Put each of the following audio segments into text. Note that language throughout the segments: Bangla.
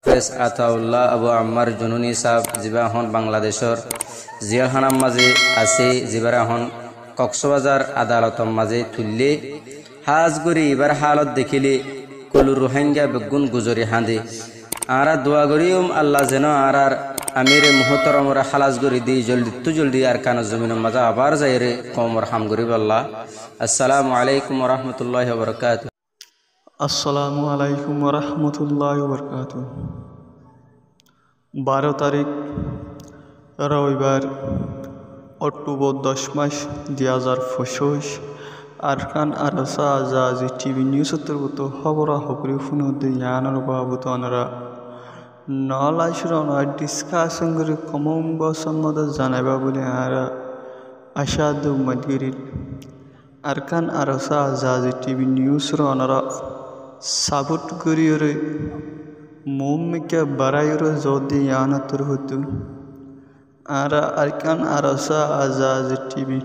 হাফেজ আতাউল্লাহ আবু আম্মার জুনুনি সাহেব যিবা এখন বাংলাদেশৰ জিয়াখানাৰ মাঝে আছে, যিবাৰ এখন কক্সবাজার আদালতর মাঝে তুললে হাজ করি এবার হালত দেখিলে কলু রোহিঙ্গা বেগুন গুজরি হাঁদে আরা দোয়া করিম আল্লাহ যেন আর আমিরে মুহতরমরা খালাস করি দিই জলদি আর কান জমিনের মাঝে আবার যাই রে কমর হাম করিব আল্লাহ। আসসালামু আলাইকুম রহমতুল্লাহ বরকাত। আসসালামু আলাইকুম রহমতুল্লাহ বরকাত। 12 তারিখ রবিবার অক্টোবর 10 মাস 2025 আরকান আরসা আজাজি টিভি নিউজ অন্তর্গত খবরা খবরি ফুনদ ইয়ানোর বাবুত অনরা নলাইশরণ ডিসকাশন করে কমম বসম্মদ জানাইবা বলে আর আশাদ মদগিরির আরকান আরসা আজাজি টিভি নিউজ অনরা সাবুট করিয়রে মোমকে বারাইর যদি ইয়ানতর হতো আর আরকান আরসা আজাজি টিভি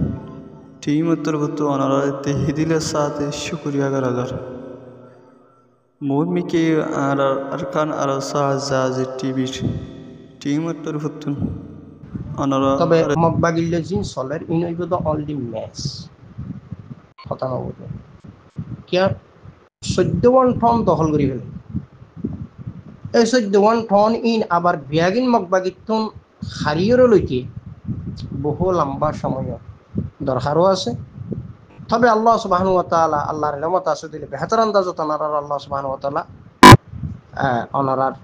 टीम उत्तरगत अनारते हिदिले साथ शुक्रिया करार मोमी के अरकान अरसा जाज टीवी टीम उत्तरगत अनारा তবে মগবাগিল্লে জিন সলের ইনইব দ্য অনলি ম্যাচ কথা বলতে কি 14 টন দখল করি ফেলে এই 14 টন ইন আবার বিয়াগিন মগবাগিতন খারিয়র লইকে বহু লম্বা সময় দরকারও আছে। তবে আল্লাহ সুবহানাহু ওয়া তাআলা আল্লাহর রহমত আছে দিলে বেহতর আন্দাজত আনার আল্লাহ সুবহানাহু ওয়া তাআলা অনারার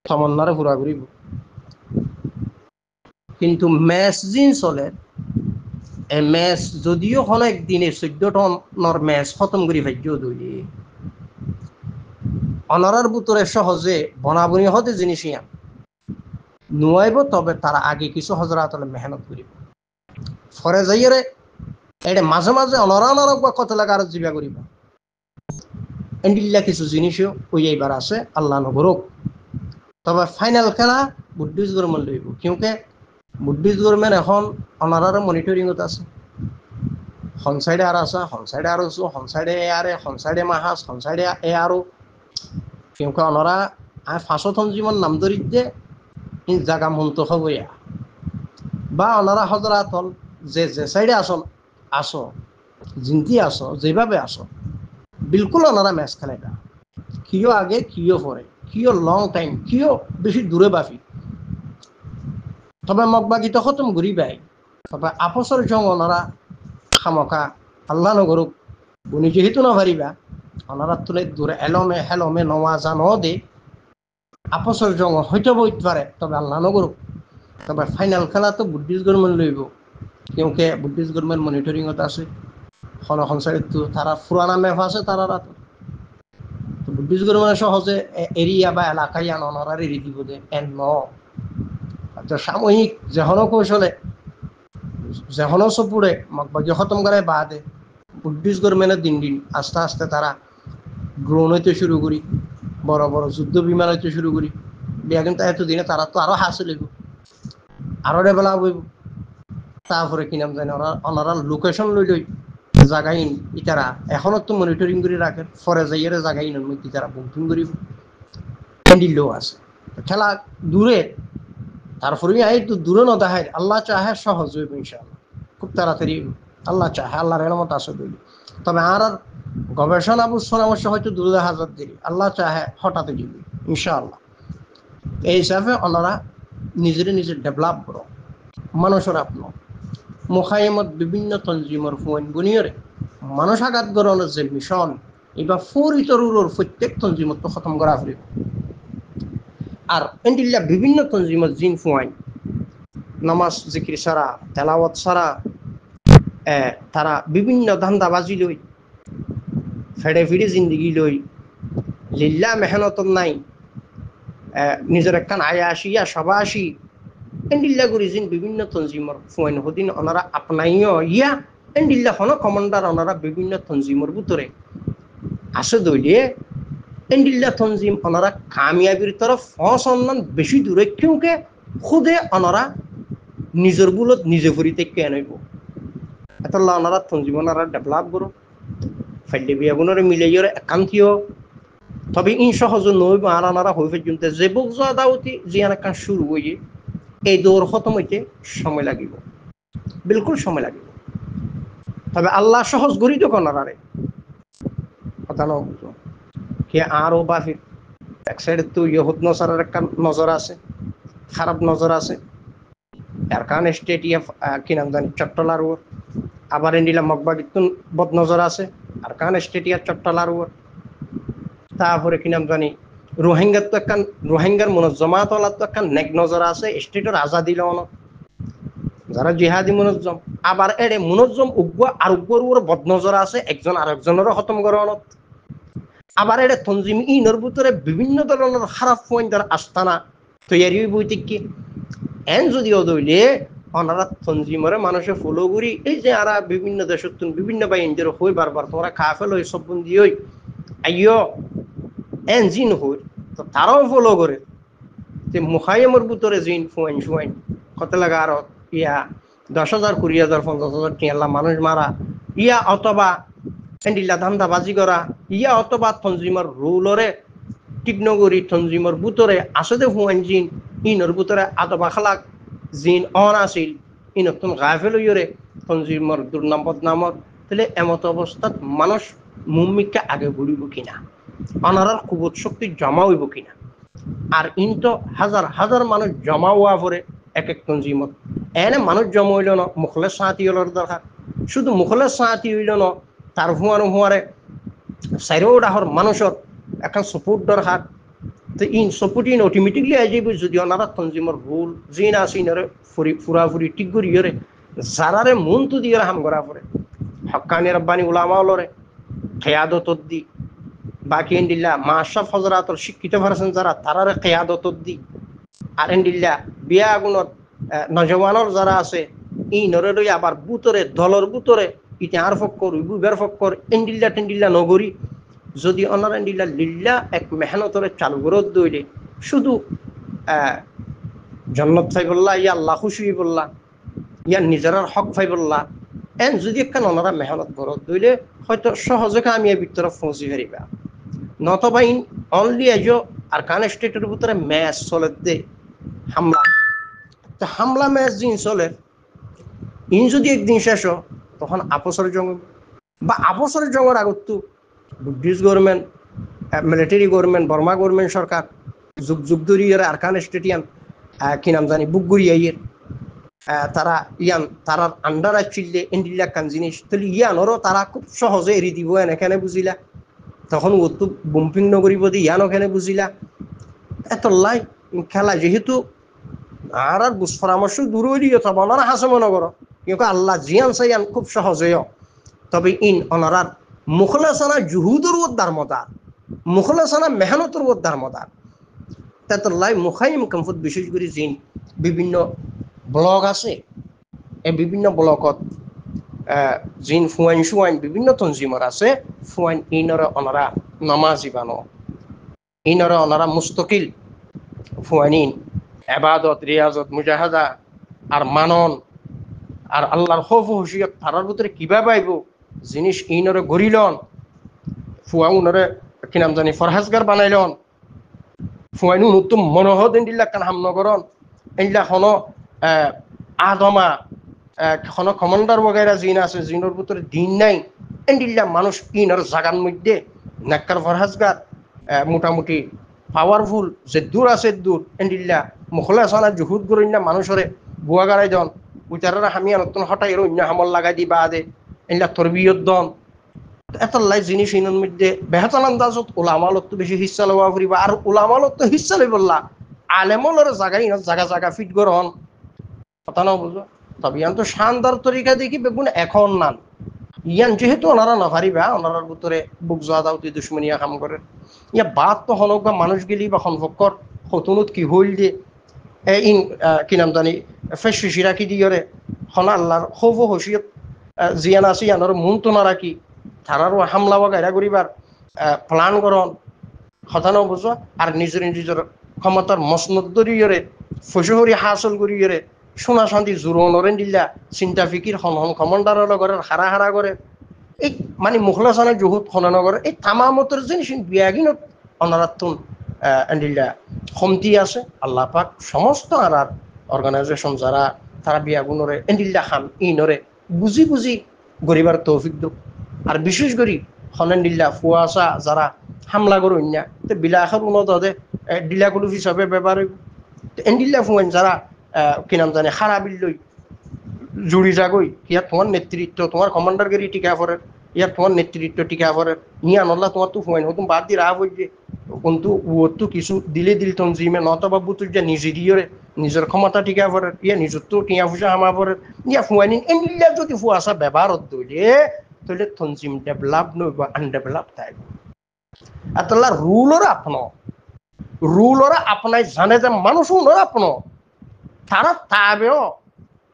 তমন্নারে পুরা করিব। কিন্তু ম্যাচ জিন চলে এই ম্যাচ যদিও হন একদিনে 14 টনের ম্যাচ খতম করি ভাজ্য দইলে অনারার ভিতরে সহজে বনাবনি হতে জিনিস নুয়াইব। তবে তারা আগে কিছু হজরত মেহনত করিব ফরে যাইরে এটা মাঝে মাঝে অনরানরক বা কত লাগা আর জিবা করিব এন্ডিল্লা কিছু জিনিসও ওই এইবার আছে আল্লাহ নগরক। তবে ফাইনাল খেলা বুদ্ধিস্ট গভর্নমেন্ট লইব কিউকে বুদ্ধিস্ট গভর্নমেন্ট এখন অনারার মনিটরিংত আছে। হন সাইডে আর আছে, হন সাইডে আর আছো, হন সাইডে এ আরে, হন সাইডে মাহাস, হন সাইডে এ আরো কিউকে অনরা ফাঁসথন জীবন নাম ধরিত যে জায়গা মন্ত হবইয়া বা অনারা হজরাত হল যে যে সাইডে আসো জিনতি আসো যেভাবে আসো বিলকুল ওনারা ম্যাচ খেলে না। কিও আগে কিও পরে কিও লং টাইম কিও বেশি দূরে বাফি। তবে মগবাগি তো খতম ঘুরি বাই। তবে আপসর জং ওনারা খামকা আল্লাহ নগরুক উনি যেহেতু না পারিবা ওনারা তুলে দূরে এলমে হেলমে নওয়া জানো দে আপসর জং হয়তো বইতে পারে তবে আল্লাহ নগরুক। তবে ফাইনাল খেলা তো বুদ্ধিস্ট গভর্নমেন্ট লইব কিউকে বুদ্ধিস্ট গভর্নমেন্ট মনিটরিংত আছে। খন সাইড তো তারা পুরানা ম্যাপ আছে তারা বুদ্ধিস্ট গভর্নমেন্ট সহজে এরিয়া বা এলাকায় অনারার এরি দিব দে এন ন সাময়িক যেহনো কৌশলে যেহনো চপুরে মগবাগি খতম করে বাদে বুদ্ধিস্ট গভর্নমেন্টের দিন দিন আস্তে আস্তে তারা ড্রোন হইতে শুরু করি বড় বড় যুদ্ধ বিমান হইতে শুরু করি বিয়া কিন্তু এতদিনে তারা তো আরো হাসিল হইব আরো ডেভেলপ হইব। তারপরে কি নাম জানি ওনারা লোকেশন লই জাগাই ইতারা এখনো তো মনিটরিং করে রাখে ফরে যাইয়ের জাগাই মধ্যে তারা বুকিং করি দিলেও আছে খেলা দূরে। তারপরে তো দূরে ন দেখায় আল্লাহ চাহে সহজ হইব ইনশাআল্লাহ খুব তাড়াতাড়ি আল্লাহ চাহে আল্লাহর রহমত আছে বলি। তবে আর গবেষণা পরামর্শ হয়তো 2000 দেরি আল্লাহ চাহে হঠাৎ দিবি ইনশাআল্লাহ। এই হিসাবে ওনারা নিজে ডেভেলপ করো মানুষের আপনার মুখাইমত বিভিন্ন তঞ্জিমর ফোন বুনিয়রে মানুষ আঘাত গড়ানোর যে মিশন এবার ফরিতরুর প্রত্যেক তঞ্জিমত খতম করা ফুরিব। আর এন্ডিল্লা বিভিন্ন তঞ্জিমত জিন ফুয়াইন নামাজ জিকির সারা তেলাওয়াত সারা তারা বিভিন্ন ধান্দাবাজি লই ফেড়ে ফিড়ে জিন্দগি লই লিল্লা মেহনত নাই নিজের একখান আয়া আসিয়া সবা আসি এন্ডিল্লা করি জিন বিভিন্ন তঞ্জিমর ফুয়াইন হদিন ওনারা আপনাইও ইয়া এন্ডিল্লা হন কমান্ডার ওনারা বিভিন্ন তঞ্জিমর ভিতরে আসে দইলে এন্ডিল্লা তঞ্জিম ওনারা কামিয়াবির তরফ অসন্ধান বেশি দূরে কিউকে খুদে ওনারা নিজের বুলত নিজে ভরি থেকে আনইব এতলা ওনারা তঞ্জিম ওনারা ডেভেলপ করো ফাইডে বিয়াগুনরে মিলাইয়র একান্তীয় তবে ইন সহজ নই আনারা হয়ে পর্যন্ত যে বুকজা দাওতি জিয়ান কান শুরু হয়ে এই দৌড় খতম হইতে সময় লাগিব, বিলকুল সময় লাগিব। তবে আল্লাহ সহজ গড়ি তো কনারে কথা না বুঝো কে আরও বাফির এক সাইডে তো ইহুদ নসারের একটা নজর আছে, খারাপ নজর আছে। এর কারণে স্টেটিয়া কি নাম জানি চট্টলার ওর আবার এন্ডিলা মগবাগিতুন বদ নজর আছে, আর কারণে স্টেটিয়া চট্টলার ওর। তারপরে কি নাম জানি রোহিঙ্গার তো একখান রোহিঙ্গার মনোজমা তলার তো একখান নেক নজর আছে স্টেটের আজাদি লওয়ানো যারা জিহাদি মুনজ্জম। আবার এড়ে মুনজ্জম উগ্র আর উগ্র ওর বদ নজর আছে একজন আরেকজনেরও খতম করানোত। আবার এটা তঞ্জিম ইনর ভিতরে বিভিন্ন ধরনের খারাপ পয়েন্টের আস্তানা তৈরি বইতে কি এন যদিও দইলে ওনারা তঞ্জিমরে মানুষে ফলো করি এই যে আরা বিভিন্ন দেশের বিভিন্ন বাহিনীদের হই বারবার তোমরা কাফেল হই সব বন্দি হই আইয় এন জিন হই তো তারাও ফলো করে যে মুখাইমের ভিতরে জিন ফুয়াইন ফুয়াইন কত লাগা আর ইয়া 10,000 20,000 50,000 টিয়াল্লা মানুষ মারা ইয়া অথবা এন্ডিল্লা ধান্দাবাজি করা ইয়া অথবা তঞ্জিমর রুলরে টিকনগরী তঞ্জিমর ভিতরে আসলে ফুয়াইন জিন ইনর ভিতরে আদবা খালাক জিন অন আসিল ইনতুন গাফেল ইয়রে তঞ্জিমর দুর্নাম বদনামর তাহলে এমত অবস্থাত মানুষ মুম্মিককে আগে ঘুরিব কিনা অনারার কুবত শক্তি জমা হইব কিনা। আর ইন তো হাজার হাজার মানুষ জমা হওয়া পরে এক এক তঞ্জিমত এনে মানুষ জমা হইল না মুখলের সাঁতি হলোর দরকার শুধু মুখলের সাঁতি হইল না তার হুয়ারে চাইরো ডাহর মানুষের এখন সাপোর্ট দরকার। তো in support in automatically I যাইব যদি ওনারা তঞ্জিমর ভুল জিন আছে ইনরে ফুরাফুরি ঠিক করি ইরে যারারে মন তো দিয়ে হাম করা পরে হক্কানি রব্বানি উলামা হলরে খেয়াদত দি বাকি এন্ডিল্লা মাশরাফ হজরাতর শিক্ষিত ভারসেন যারা তারারে খেয়াদত দি আর এন্ডিল্লা বিয়া আগুনত নজওয়ানর যারা আছে ইনরে লই আবার বুতরে দলর বুতরে ইতিহার ফক্কর উইবের ফক্কর এন্ডিল্লা টেন্ডিল্লা নগরী যদি অনার এন্ডিল্লা লিল্লা এক মেহনতরে চালু গরত দইলে শুধু জন্নত ফাই বললা ইয়া আল্লাহ খুশি বললা ইয়া নিজেরার হক ফাই বললা এন যদি একখান ওনারা মেহনত গরত দইলে হয়তো সহজে আমি এর ভিতরে পৌঁছি হারিবা নতবা ইন অনলি এজো আর কান স্টেটের ভিতরে ম্যাচ চলে দে হামলা তো হামলা ম্যাচ দিন চলে ইন যদি একদিন শেষ তখন আপসরের জঙ্গ বা আপসরের জঙ্গর আগত British government military government Burma government সরকার যুগ যুগ ধরে আরকান স্টেডিয়াম কি নাম জানি বুকগুড়ি আইয়ের তারা ইয়ান তারার আন্ডার চিল্লে ইন্ডিল্লা কান জিনিস তাহলে ইয়ানরও তারা খুব সহজে এড়ি দিব এখানে বুঝিলা তখন ও তো বুম্পিং নগরীব দি ইয়ান ওখানে বুঝিলা এত লাই খেলা যেহেতু আর আর বুঝ পরামর্শ দূর হইলি তবে ওনারা হাসে মনে করো কিন্তু আল্লাহ জিয়ান সাইয়ান খুব সহজেও তবে ইন ওনারার মুখলাসানা জুহুদুর ওদ্দার মদার মুখলাসানা মেহনতুর ওদ্দার মদার তাই মুখাইম কমফুট বিশেষ করে জিন বিভিন্ন ব্লগ আছে এই বিভিন্ন ব্লগত জিন ফুয়াইন সুয়াইন বিভিন্ন তঞ্জিমর আছে ফুয়াইন ইনরে ওনারা নামাজি বানো ইনরে ওনারা মুস্তকিল ফুয়াইন এবাদত রিয়াজত মুজাহাদা আর মানন আর আল্লাহর খৌফ হুশিয়ত তারার ভিতরে কিভাবে আইব জিনিস ইনরে গড়িলন ফুয়া উনরে কি নাম জানি ফরহাজগার বানাইলন ফুয়াইনু নতুন মনোহদ এন্ডিল্লা কান হামনগরন এন্ডিল্লা হনো আদমা হনো কমান্ডার বগাইরা জিন আছে জিনের ভিতরে দিন নাই এন্ডিল্লা মানুষ ইনর জাগার মধ্যে নাক্কার ফরহাজগার মোটামুটি পাওয়ারফুল যে দূর আছে দূর এন্ডিল্লা মুখলাসানা জুহুদ গরিল্লা মানুষরে বুয়া গাড়াই দন উইটারা হামিয়া নতুন হঠাই অন্য হামল লাগাই দি বা দে এন্ডিল্লা তরবিয়ত দন এত লাই জিনিস ইনের মধ্যে বেহতাল আন্দাজত ওলামালত তো বেশি হিস্সা লওয়া ফুরিবা আর ওলামালত তো হিস্সা লই বললা আলেমলর জায়গায় ইনত জায়গা জায়গা ফিট করন কথা না বুঝো তবে ইয়ান তো শানদার তরিকা দেখি বেগুন এখন নান ইয়ান যেহেতু ওনারা না পারিবা ওনারার ভিতরে বুক জাদাউতি দুশ্মনিয়া কাম করে ইয়া বাদ তো হনক বা মানুষ গেলি বা খনফক্কর হতুনুত কি হইল দিয়ে ইন কি নাম জানি ফেস শিরাকি দিয়রে হনা আল্লাহর খৌফ হসিয়ত জিয়ান আছে ইয়ানোর মন তো না রাখি তারারও হামলা বা গাইরা করিবার প্লান করন কথা না বুঝো আর নিজের নিজের ক্ষমতার মসনদ দরিয়রে ফসহরি হাসল করিয়রে সোনা শান্তি জোরনরেন দিল্লা চিন্তা ফিকির হন হন কমান্ডারের লগরে হারা হারা করে এই মানে মুখলাসানের জহুত খননগর এই তামামতর জিনিস বিয়াগিনত অনারাত্তুন এন্ডিল্লা কমতি আছে আল্লাহ পাক সমস্ত আর অর্গানাইজেশন যারা তারা বিয়াগুনরে এন্ডিল্লা খাম ইনরে বুঝি বুঝি গরিবার তৌফিক দো আর বিশেষ করে হনেন্ডিল্লা ফুয়াশা যারা হামলা করুন না তো বিলাসের উন্নত হতে ডিলাকুলু হিসাবে ব্যবহার এন্ডিল্লা ফুয়েন যারা কি নাম জানে খারাপিল্লই জুড়ি যাগই ইয়াত তোমার নেতৃত্ব তোমার কমান্ডারগিরি টিকা পড়ে ইয়াত তোমার নেতৃত্ব টিকা পড়ে নিয়া নল্লা তোমার তো ফুয়েন হতুম বাদ দিয়ে রাহ হইছে কিন্তু ওর তো কিছু দিলে দিল তঞ্জিমে নতবাবু তুই যে নিজে দিয়ে নিজের ক্ষমতা টিকা পড়ে ইয়া নিজের তো টিয়া ফুসা হামা পড়ে ইয়া ফুয়ানি এন্ডিল্লা যদি ফুয়াশা ব্যবহারত দইলে তাহলে তঞ্জিম ডেভেলপ নই বা আনডেভেলপ থাকবে আতলা রুলরা আপনাই জানে যে মানুষও নয় আপন তারা তাবেও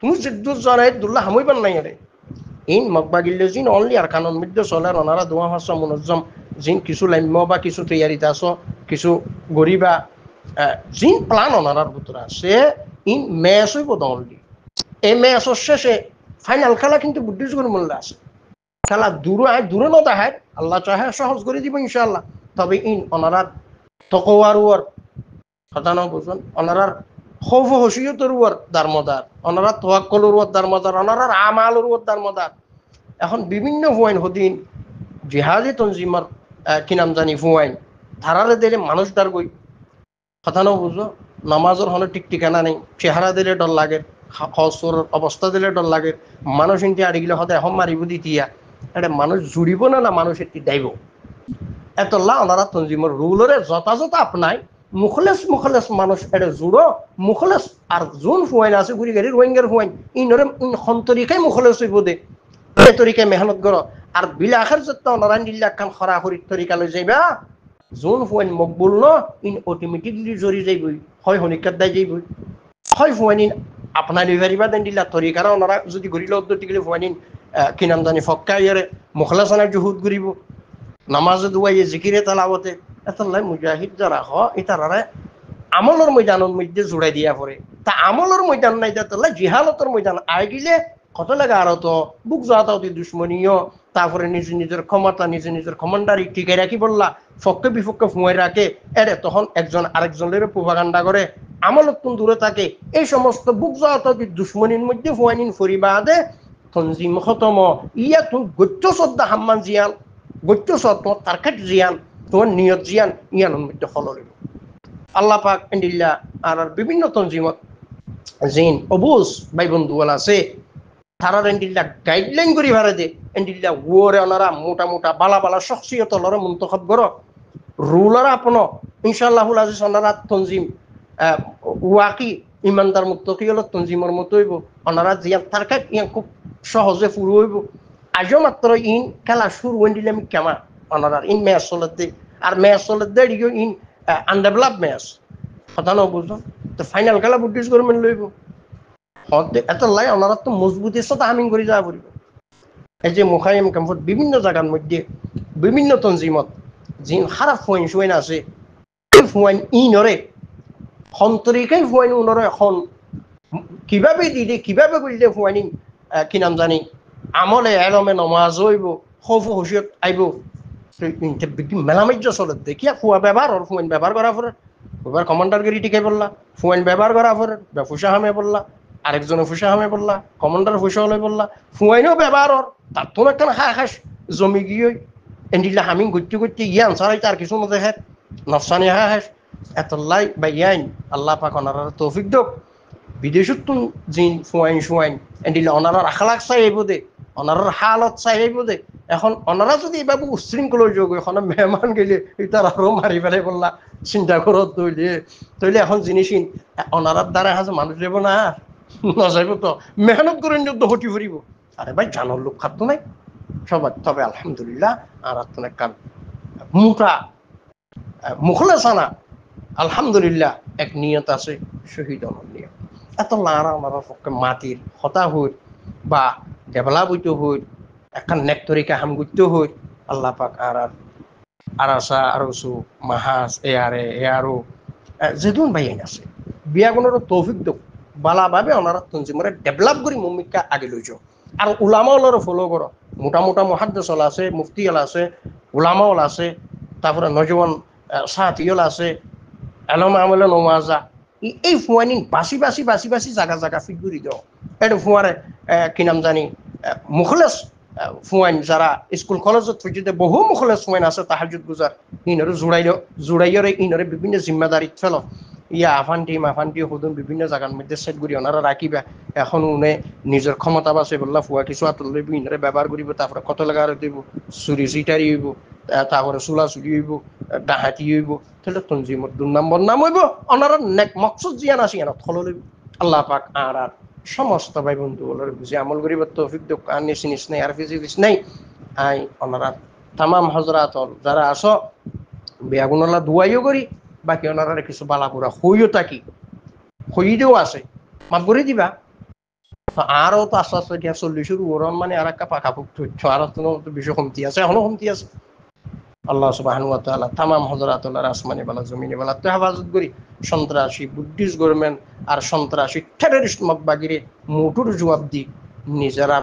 তুমি জিদ্দুর জানাই দুল্লাহ হামইবার নাই রে ইন মকবাগিল্লে জিন অনলি আর কানুন মধ্যে চলে ওনারা দোয়া হাসা মুনজ্জম জিন কিছু লাম্য বা কিছু তৈয়ারিতে আস কিছু গরিবা জিন প্লান ওনারার ভিতরে আছে ইন ম্যাচ হইব অনলি এই ম্যাচের শেষে ফাইনাল খেলা কিন্তু বুদ্ধিজগুর মূল্য আছে খেলা দূরে ন দেখায় আল্লাহ চাহে সহজ করে দিব ইনশাআল্লাহ তবে ইন ওনারার তকওয়ার ওয়ার কথা না বুঝুন ওনারার খৌফ হসিয়তের ওয়ার দারমদার ওনারা তোয়াক্কলের ওয়ার দারমদার ওনারার আমালের ওয়ার দারমদার এখন বিভিন্ন হুয়াইন হদিন জিহাদি তনজিমার কি নাম জানি হুয়াইন ধারারে দিলে মানুষ দার গই কথা না বুঝো নামাজের হলে ঠিক ঠিকানা নেই চেহারা দিলে ডর লাগে খসর অবস্থা দিলে ডর লাগে মানুষ ইনটি আড়ি গেলে হতে এখন মারিব দিয়া এটা মানুষ জুড়িব না মানুষ এটি দাইব এতলা ওনারা তঞ্জিমর রুলরে যথাযথ আপনায় মুখলেস মানুষ এটা জুড়ো মুখলেস আর যোন ফুয়াইন আছে ঘুরি গাড়ি রোহিঙ্গার ফুয়াইন ইনরে সন্তরিকাই মুখলেস হইব দে এই তরিকায় মেহনত করো আর বিলাসের যত ওনারা নিল্লা খান খরা খরির তরিকা লৈ যাইবা যোন ফুয়াইন মকবুল ন ইন অটোমেটিকলি জরি যাইবই হয় হনিকাত দাই যাইবই হয় ফুয়াইন আপনার লিভারিবা দেন দিল্লা তরিকারা ওনারা যদি ঘুরিলে অদ্দতি গেলে ফুয়াইন কি নাম জানি ফক্কা ইয়ারে মুখলেসানার জুহুদ ঘুরিব নামাজে দুয়াইয়ে জিকিরে তালাবতে এতলাই মুজাহিদ যারা ইতারারে আমলের ময়দানের মধ্যে জোড়াই দিয়া পড়ে তা আমলের ময়দান নাই তাহলে জিহালতের ময়দান আই গেলে কত লাগে আরো তো বুক যাওয়া অতি দুশ্মনীয় তারপরে নিজের ক্ষমতা নিজের কমান্ডারি টিকে রাখি বললা ফক্কে বিফক্কে ফুঁয়ে রাখে এরে তখন একজন আরেকজনের প্রোপাগান্ডা করে আমলত কোন দূরে থাকে এই সমস্ত বুক যাওয়া অতি দুশ্মনীর মধ্যে ফুয়াইনিন ফরিবাদে তনজিম খতম ইয়া তুমি গত্য শ্রদ্ধা হাম্মান জিয়ান গত্য সৎ তোমার তারকাট জিয়ান তোমার নিয়ত জিয়ান ইয়ানোর মধ্যে ফল হইব আল্লাহ পাক এন্ডিল্লা আর বিভিন্ন তনজিমত জিন অবুজ ভাই বন্ধু আছে তারা এন্ডিল্লা গাইডলাইন করি ভাড়া দে এন্ডিল্লা ওরে ওনারা মোটা বালা বালা শখসিয়ত লড়ে মন্তখব করো রুলার আপন ইনশাআল্লাহুল আজিজ ওনারা তনজিম ওয়াকি ইমানদার মুত্তকি হল তনজিমর মতো হইব ওনারা জিয়ান তারকাট ইয়ান খুব সহজে ফুরু হইব আজও মাত্র ইন খেলা শুরু হয়ে দিলে আমি কেমন ওনারা ইন ম্যাচ চলে দে আর ম্যাচ চলে দে ইন আনডেভেলপ ম্যাচ কথা না বুঝলাম তো ফাইনাল খেলা বুদ্ধিস গভর্নমেন্ট লইব এত লাই ওনারা তো মজবুতের সাথে হামিং করে যাওয়া পড়িব এই যে মুখাইম ক্যাম্পত বিভিন্ন জায়গার মধ্যে বিভিন্ন তনজিমত জিন খারাপ ফুয়াইন আছে ফুয়াইন ইনরে সন্তরিকাই ফুয়াইন উনরে এখন কিভাবে দিলে কিভাবে করলে ফুয়াইন কি নাম জানি আমলে এলমে নমাজ হইব খৌফ হুশিয়ত আইব মেলামাজ্য চলে দেখিয়া ফুয়া ব্যবহার ওর ফুয়াইন ব্যবহার করা পরে এবার কমান্ডারগিরি টিকে বললা ফুয়াইন ব্যবহার করা পরে ফুসা হামে বললা আরেকজনে ফুসা হামে বললা কমান্ডার ফুসা হলে বললা ফুয়াইনও ব্যবহার ওর তার তো একটা খাস জমি গিয়ে এন্ডিল্লা হামিং ঘুরতে ইয়ে আনসারাই তার কিছু না দেখে নফসানি হাস এতলাই বা ইয়াইন আল্লাহ পাক ওনারা তৌফিক দোক বিদেশত তো জিন ফুয়াইন এন্ডিল্লা ওনারার আখলাক চাই আইব দে ওনারার হালত চাই আইব দে এখন ওনারা যদি এইভাবে উশৃঙ্খল যোগ এখন মেহমান গেলে তার আরো মারি ফেলে বললা চিন্তা করত তৈলে এখন জিনিস ওনারার দ্বারা হাজ মানুষ যাব না নাযাইব তো মেহনত করে নিয়োগ হটি ফুরিব আরে ভাই জানোর লোক খাদ্য নাই সবাই তবে আলহামদুলিল্লাহ আর আপনার কান মুটা মুখলেসানা আলহামদুলিল্লাহ এক নিয়ত আছে শহীদ আমার নিয়ত এত লারা আমার পক্ষে মাটির হতা হই বা ডেভেলপ হইতে হই এখন নেক তরিকা হাম করতে হই আল্লাহ পাক আর আসা আরসু মাহাজ এয়ারো যেদুন ভাই আছে বিয়াগুণের তৌফিক দোক বালাভাবে ওনারা তঞ্জিমরে ডেভেলপ করি মুমিকা আগে লইছ আর উলামাওয়ালারও ফলো করো মোটা মুহাদ্দিস আছে মুফতি আছে উলামাওয়ালা আছে তারপরে নজওয়ান সাথিয়ল আছে এলম আমলে নমাজা এই ফুয়ানি বাসি বাসি বাসি বাসি জাগা জাগা ফিগুরি দাও এটা ফুয়ারে কি নাম জানি মুখলেস ফুয়াইন যারা স্কুল কলেজত পর্যন্ত বহু মুখলেস ফুয়াইন আছে তাহাজুদ গুজার ইনরে জুড়াইয়রে ইনরে বিভিন্ন জিম্মাদারিত ফেল ইয়া আফান্টি হুদুন বিভিন্ন জায়গার মধ্যে সেট করি ওনারা রাখিবা এখন উনি নিজের ক্ষমতা বাসে বললা ফুয়া কিছু আতল লইব ইনরে ব্যবহার করিব তারপরে কত লাগা আর দিব চুরি চিটারি হইব তারপরে চুলা চুরি হইব ডাহাতি হইব তাহলে তঞ্জিমর দুর্নাম্বর নাম হইব ওনারা নেক মকসুদ জিয়ান আসি এনা থল লইব আল্লাহ পাক আর সমস্ত ভাই বন্ধু বলার বুঝে আমল করিব তৌফিক দোক আনি সিনিস নাই আর ফিজিস নাই আই ওনারা তামাম হজরাত যারা আসো বেয়াগুনলা দুয়াইও করি বাকি ওনারা কিছু বালাপুরা হইও থাকি হইদেও আছে মাফ করে দিবা আরও তো আস্তে আস্তে দিয়া 40-এর ওরন মানে আর একটা পাকাপুক তথ্য আর তো বিষয় কমতি আছে এখনো কমতি আছে আল্লাহ সুবহানাহু ওয়া তাআলা তামাম হযরাতুল্লাহ আসমানি বালা জমিনি বালা তো হেফাজত করি সন্ত্রাসী বুদ্ধিস্ট গভর্নমেন্ট আর সন্ত্রাসী টেররিস্ট মতবাগিরে মোটর জবাব দি নিজেরা